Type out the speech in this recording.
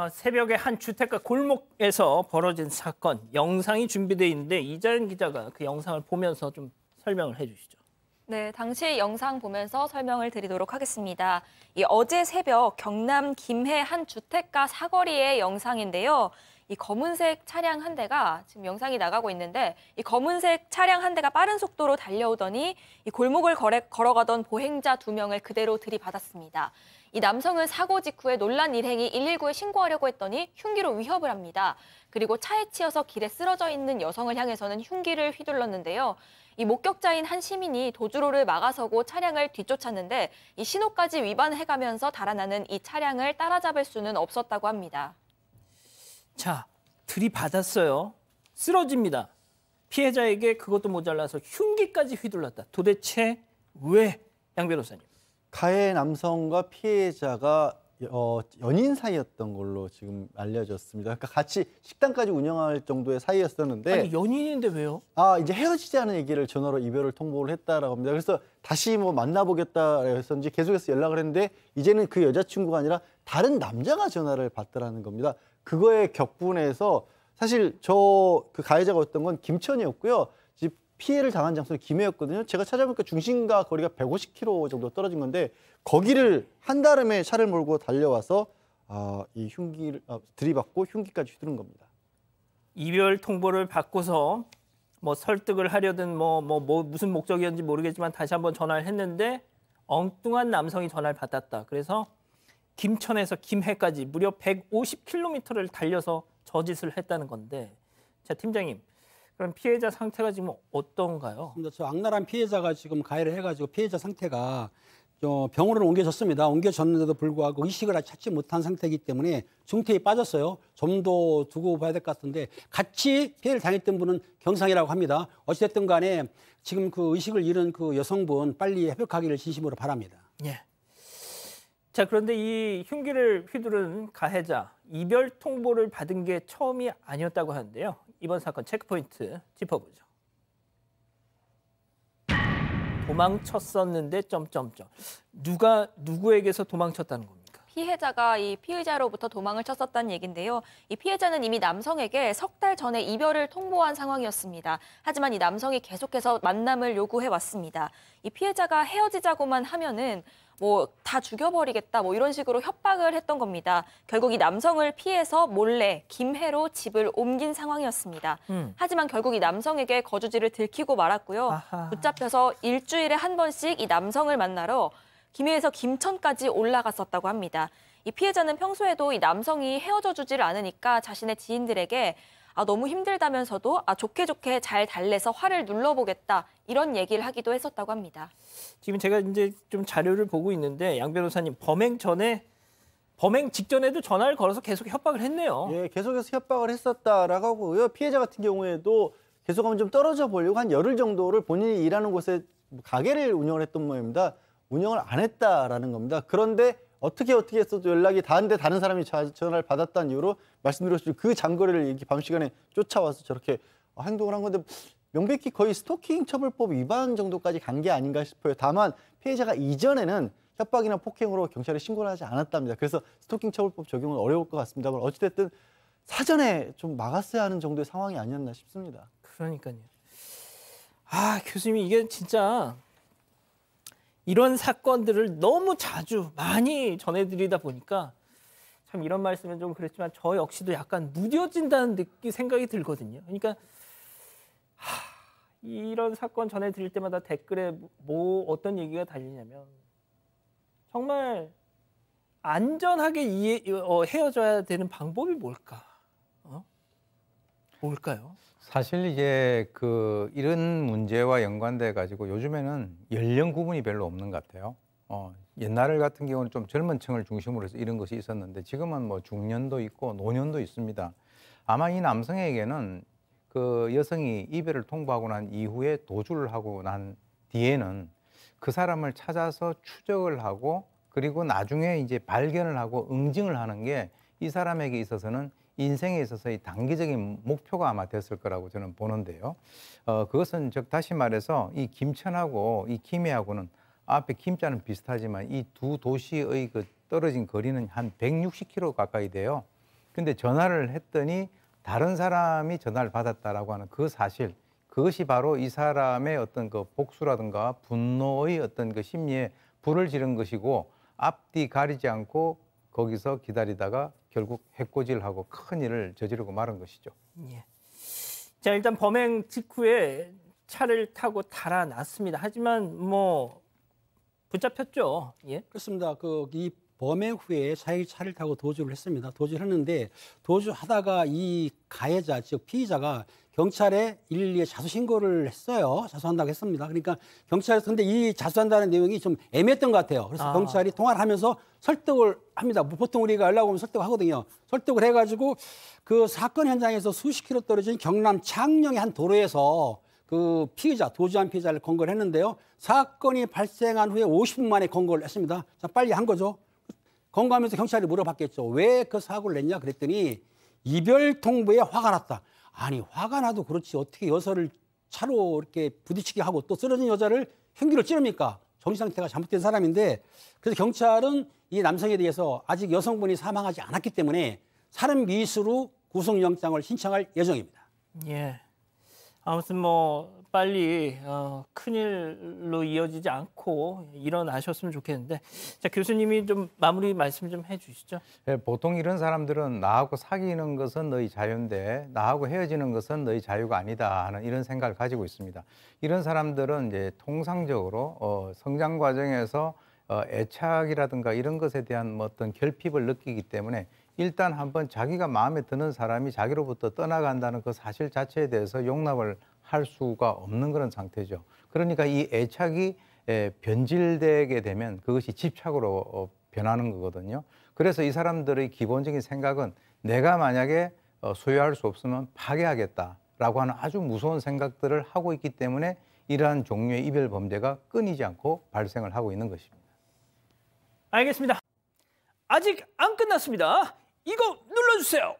새벽에 한 주택가 골목에서 벌어진 사건, 영상이 준비되어 있는데 이자연 기자가 그 영상을 보면서 좀 설명을 해주시죠. 네, 당시 영상 보면서 설명을 드리도록 하겠습니다. 어제 새벽 경남 김해 한 주택가 사거리의 영상인데요. 이 검은색 차량 한 대가 지금 영상이 나가고 있는데 이 검은색 차량 한 대가 빠른 속도로 달려오더니 이 골목을 걸어가던 보행자 2명을 그대로 들이받았습니다. 이 남성은 사고 직후에 놀란 일행이 119에 신고하려고 했더니 흉기로 위협을 합니다. 그리고 차에 치여서 길에 쓰러져 있는 여성을 향해서는 흉기를 휘둘렀는데요. 이 목격자인 한 시민이 도주로를 막아서고 차량을 뒤쫓았는데 이 신호까지 위반해가면서 달아나는 이 차량을 따라잡을 수는 없었다고 합니다. 자, 들이받았어요. 쓰러집니다. 피해자에게 그것도 모자라서 흉기까지 휘둘렀다. 도대체 왜, 양 변호사님? 가해 남성과 피해자가 연인 사이였던 걸로 지금 알려졌습니다. 그러니까 같이 식당까지 운영할 정도의 사이였었는데 아니, 연인인데 왜요? 이제 헤어지자는 얘기를 전화로 이별을 통보를 했다라고 합니다. 그래서 다시 뭐 만나보겠다 해서인지 계속해서 연락을 했는데 이제는 그 여자친구가 아니라 다른 남자가 전화를 받더라는 겁니다. 그거에 격분해서 사실 그 가해자가 였던 건 김천이었고요. 집 피해를 당한 장소는 김해였거든요. 제가 찾아보니까 중심과 거리가 150km 정도 떨어진 건데 거기를 한달음에 차를 몰고 달려와서 이 흉기를 들이받고 흉기까지 휘두른 겁니다. 이별 통보를 받고서 뭐 설득을 하려든 무슨 목적이었는지 모르겠지만 다시 한번 전화를 했는데 엉뚱한 남성이 전화를 받았다. 그래서 김천에서 김해까지 무려 150km를 달려서 저짓을 했다는 건데, 자, 팀장님, 그럼 피해자 상태가 지금 어떤가요? 저 악랄한 피해자가 지금 가해를 해가지고 피해자 상태가 병원으로 옮겨졌습니다. 옮겨졌는데도 불구하고 의식을 아직 찾지 못한 상태이기 때문에 중태에 빠졌어요. 좀 더 두고 봐야 될 것 같은데 같이 피해를 당했던 분은 경상이라고 합니다. 어찌됐든 간에 지금 그 의식을 잃은 그 여성분 빨리 회복하기를 진심으로 바랍니다. 예. 자, 그런데 이 흉기를 휘두른 가해자, 이별 통보를 받은 게 처음이 아니었다고 하는데요. 이번 사건 체크포인트 짚어보죠. 도망쳤었는데 누가 누구에게서 도망쳤다는 겁니까? 피해자가 이 피의자로부터 도망을 쳤었다는 얘긴데요. 이 피해자는 이미 남성에게 3달 전에 이별을 통보한 상황이었습니다. 하지만 이 남성이 계속해서 만남을 요구해 왔습니다. 이 피해자가 헤어지자고만 하면은 다 죽여버리겠다 이런 식으로 협박을 했던 겁니다. 결국 이 남성을 피해서 몰래 김해로 집을 옮긴 상황이었습니다. 하지만 결국 이 남성에게 거주지를 들키고 말았고요. 아하. 붙잡혀서 일주일에 한 번씩 이 남성을 만나러 김해에서 김천까지 올라갔었다고 합니다. 이 피해자는 평소에도 이 남성이 헤어져 주지를 않으니까 자신의 지인들에게 너무 힘들다면서도 좋게 잘 달래서 화를 눌러보겠다 이런 얘기를 하기도 했었다고 합니다. 지금 제가 이제 좀 자료를 보고 있는데 양 변호사님 범행 직전에도 전화를 걸어서 계속 협박을 했네요. 예, 계속해서 협박을 했었다라고 하고요. 피해자 같은 경우에도 계속하면 좀 떨어져 보려고 한 열흘 정도를 본인이 일하는 곳에 가게를 운영을 했던 모양입니다. 운영을 안 했다라는 겁니다. 그런데 어떻게 해서도 연락이 닿았는데 다른 사람이 전화를 받았다는 이유로 말씀드렸죠. 그 장거리를 이렇게 밤 시간에 쫓아와서 저렇게 행동을 한 건데 명백히 거의 스토킹 처벌법 위반 정도까지 간 게 아닌가 싶어요. 다만 피해자가 이전에는 협박이나 폭행으로 경찰에 신고를 하지 않았답니다. 그래서 스토킹 처벌법 적용은 어려울 것 같습니다만 어찌됐든 사전에 좀 막았어야 하는 정도의 상황이 아니었나 싶습니다. 그러니까요. 교수님, 이게 진짜 이런 사건들을 너무 많이 전해드리다 보니까 참 이런 말씀은 좀 그렇지만 저 역시도 약간 무뎌진다는 생각이 들거든요. 그러니까 이런 사건 전해드릴 때마다 댓글에 어떤 얘기가 달리냐면 정말 안전하게 헤어져야 되는 방법이 뭘까? 뭘까요? 사실 이제 이런 문제와 연관돼 가지고 요즘에는 연령 구분이 별로 없는 것 같아요. 옛날 같은 경우는 좀 젊은 층을 중심으로 해서 이런 것이 있었는데 지금은 중년도 있고 노년도 있습니다. 아마 이 남성에게는 그 여성이 이별을 통보하고 난 이후에 도주를 하고 난 뒤에는 그 사람을 찾아서 추적을 하고 그리고 나중에 이제 발견을 하고 응징을 하는 게 이 사람에게 있어서는 인생에 있어서의 단기적인 목표가 아마 됐을 거라고 저는 보는데요. 그것은 즉 다시 말해서 이 김천하고 이 김해하고는 앞에 김자는 비슷하지만 이 두 도시의 떨어진 거리는 한 160km 가까이 돼요. 근데 전화를 했더니 다른 사람이 전화를 받았다라고 하는 그 사실, 그것이 바로 이 사람의 어떤 그 복수라든가 분노의 어떤 그 심리에 불을 지른 것이고, 앞뒤 가리지 않고 거기서 기다리다가 결국 해코지를 큰 일을 저지르고 말은 것이죠. 예. 자, 일단 범행 직후에 차를 타고 달아났습니다. 하지만 뭐 붙잡혔죠. 예. 그렇습니다. 이 범행 후에 자기 차를 타고 도주를 했습니다. 도주를 했는데 도주하다가 이 가해자, 즉 피의자가 경찰에 112에 자수 신고를 했어요. 자수한다고 했습니다. 그러니까 경찰에서 근데 이 자수한다는 내용이 좀 애매했던 것 같아요. 그래서 경찰이 통화를 하면서 설득을 합니다. 보통 우리가 연락 오면 설득을 하거든요. 설득을 해가지고 그 사건 현장에서 수십 킬로 떨어진 경남 창녕의 한 도로에서 그 피의자, 도주한 피의자를 검거를 했는데요. 사건이 발생한 후에 50분 만에 검거를 했습니다. 자, 빨리 한 거죠. 검거하면서 경찰이 물어봤겠죠. 왜 그 사고를 냈냐 그랬더니 이별 통보에 화가 났다. 아니, 화가 나도 그렇지 어떻게 여자를 차로 이렇게 부딪히게 하고 또 쓰러진 여자를 흉기로 찌릅니까? 정신 상태가 잘못된 사람인데, 그래서 경찰은 이 남성에 대해서 아직 여성분이 사망하지 않았기 때문에 살인 미수로 구속영장을 신청할 예정입니다. 예. 아무튼 뭐 빨리 큰일로 이어지지 않고 일어나셨으면 좋겠는데, 자, 교수님이 좀 마무리 말씀 좀 해주시죠. 네, 보통 이런 사람들은 나하고 사귀는 것은 너희 자유인데 나하고 헤어지는 것은 너희 자유가 아니다 하는 이런 생각을 가지고 있습니다. 이런 사람들은 이제 통상적으로 성장 과정에서 애착이라든가 이런 것에 대한 뭐 어떤 결핍을 느끼기 때문에 일단 한번 자기가 마음에 드는 사람이 자기로부터 떠나간다는 그 사실 자체에 대해서 용납을 할 수가 없는 그런 상태죠. 그러니까 이 애착이 변질되게 되면 그것이 집착으로 변하는 거거든요. 그래서 이 사람들의 기본적인 생각은 내가 만약에 소유할 수 없으면 파괴하겠다라고 하는 아주 무서운 생각들을 하고 있기 때문에 이러한 종류의 이별 범죄가 끊이지 않고 발생을 하고 있는 것입니다. 알겠습니다. 아직 안 끝났습니다. 이거 눌러주세요.